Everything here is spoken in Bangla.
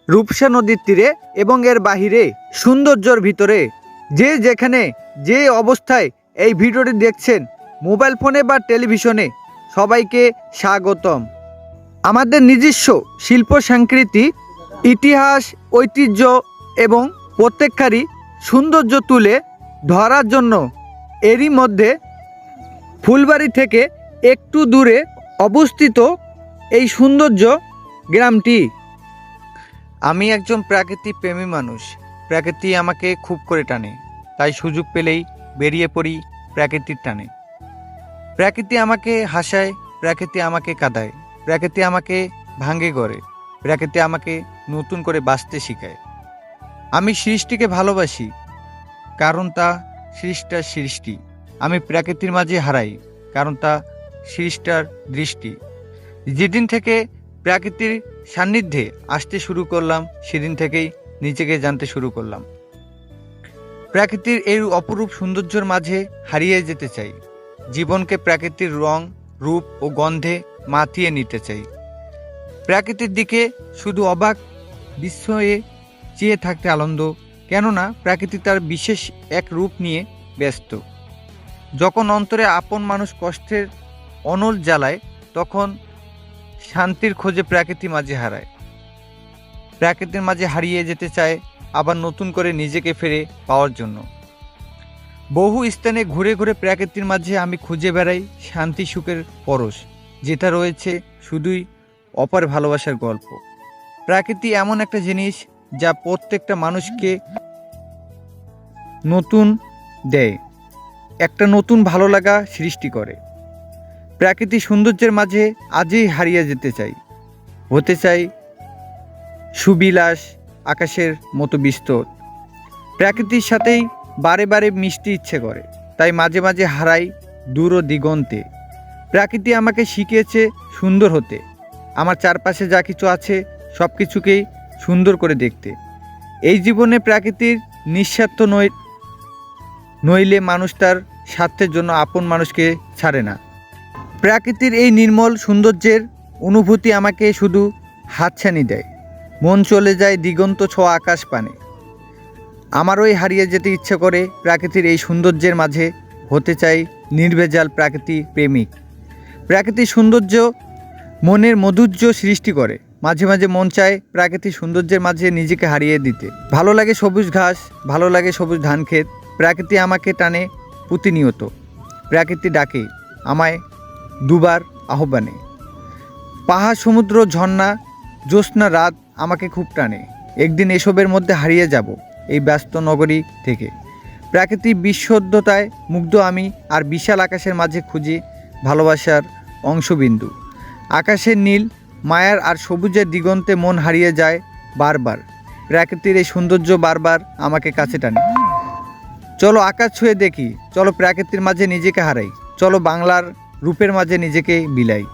রূপসা নদীর তীরে এবং এর বাহিরে সৌন্দর্যর ভিতরে যে যেখানে যে অবস্থায় এই ভিডিওটি দেখছেন, মোবাইল ফোনে বা টেলিভিশনে, সবাইকে স্বাগতম। আমাদের নিজস্ব শিল্প সংস্কৃতি, ইতিহাস, ঐতিহ্য এবং প্রত্যেককারই সৌন্দর্য তুলে ধরার জন্য এরই মধ্যে ফুলবাড়ি থেকে একটু দূরে অবস্থিত এই সৌন্দর্য গ্রামটি। আমি একজন প্রাকৃতিক প্রেমী মানুষ। প্রকৃতি আমাকে খুব করে টানে, তাই সুযোগ পেলেই বেরিয়ে পড়ি প্রকৃতির টানে। প্রকৃতি আমাকে হাসায়, প্রকৃতি আমাকে কাঁদায়, প্রকৃতি আমাকে ভাঙে গড়ে, প্রকৃতি আমাকে নতুন করে বাঁচতে শেখায়। আমি সৃষ্টিকে ভালোবাসি, কারণ তা সৃষ্টার সৃষ্টি। আমি প্রকৃতির মাঝে হারাই, কারণ তা সৃষ্টার দৃষ্টি। যেদিন থেকে প্রকৃতির সান্নিধ্যে আসতে শুরু করলাম, সেদিন থেকেই নিজেকে জানতে শুরু করলাম। প্রকৃতির এই অপরূপ সৌন্দর্যের মাঝে হারিয়ে যেতে চাই। জীবনকে প্রকৃতির রং, রূপ ও গন্ধে মাতিয়ে নিতে চাই। প্রকৃতির দিকে শুধু অবাক বিস্ময়ে চেয়ে থাকতে আনন্দ, কেননা প্রকৃতি তার বিশেষ এক রূপ নিয়ে ব্যস্ত। যখন অন্তরে আপন মানুষ কষ্টের অনল জ্বালায়, তখন শান্তির খোঁজে প্রকৃতির মাঝে হারায়। প্রকৃতির মাঝে হারিয়ে যেতে চায়, আবার নতুন করে নিজেকে ফিরে পাওয়ার জন্য। বহু স্থানে ঘুরে ঘুরে প্রকৃতির মাঝে আমি খুঁজে বেড়াই শান্তি সুখের পরশ, যেটা রয়েছে শুধুই অপার ভালোবাসার গল্প। প্রকৃতি এমন একটা জিনিস যা প্রত্যেকটা মানুষকে নতুন দেয়, একটা নতুন ভালো লাগা সৃষ্টি করে। প্রাকৃতিক সৌন্দর্যের মাঝে আজই হারিয়ে যেতে চাই, হতে চাই সুবিলাস আকাশের মতো বিস্তর। প্রকৃতির সাথেই বারে বারে মিশতে ইচ্ছে করে, তাই মাঝে মাঝে হারাই দূর দিগন্তে। প্রকৃতি আমাকে শিখিয়েছে সুন্দর হতে, আমার চারপাশে যা কিছু আছে সব কিছুকেই সুন্দর করে দেখতে। এই জীবনে প্রকৃতির নিঃস্বার্থ নইলে মানুষ তার স্বার্থের জন্য আপন মানুষকে ছাড়ে না। প্রকৃতির এই নির্মল সৌন্দর্যের অনুভূতি আমাকে শুধু হাতছানি দেয়, মন চলে যায় দিগন্ত ছোঁয়া আকাশ পানে। আমারই হারিয়ে যেতে ইচ্ছে করে প্রকৃতির এই সৌন্দর্যের মাঝে, হতে চাই নির্ভেজাল প্রকৃতি প্রেমিক। প্রাকৃতিক সৌন্দর্য মনের মধুর্য সৃষ্টি করে, মাঝে মাঝে মন চায় প্রাকৃতিক সৌন্দর্যের মাঝে নিজেকে হারিয়ে দিতে। ভালো লাগে সবুজ ঘাস, ভালো লাগে সবুজ ধান ক্ষেত। প্রকৃতি আমাকে টানে প্রতিনিয়ত, প্রকৃতি ডাকে আমায় দুবার আহ্বানে। পাহাড়, সমুদ্র, ঝর্ণা, জ্যোৎস্না রাত আমাকে খুব টানে। একদিন এসবের মধ্যে হারিয়ে যাব এই ব্যস্ত নগরী থেকে। প্রাকৃতিক বিশুদ্ধতায় মুগ্ধ আমি, আর বিশাল আকাশের মাঝে খুঁজি ভালোবাসার অংশবিন্দু। আকাশের নীল, মায়ার আর সবুজের দিগন্তে মন হারিয়ে যায় বারবার। প্রকৃতির এই সৌন্দর্য বারবার আমাকে কাছে টানে। চলো আকাশ ছুঁয়ে দেখি, চলো প্রকৃতির মাঝে নিজেকে হারাই, চলো বাংলার রূপের মাঝে নিজেকে বিলাই।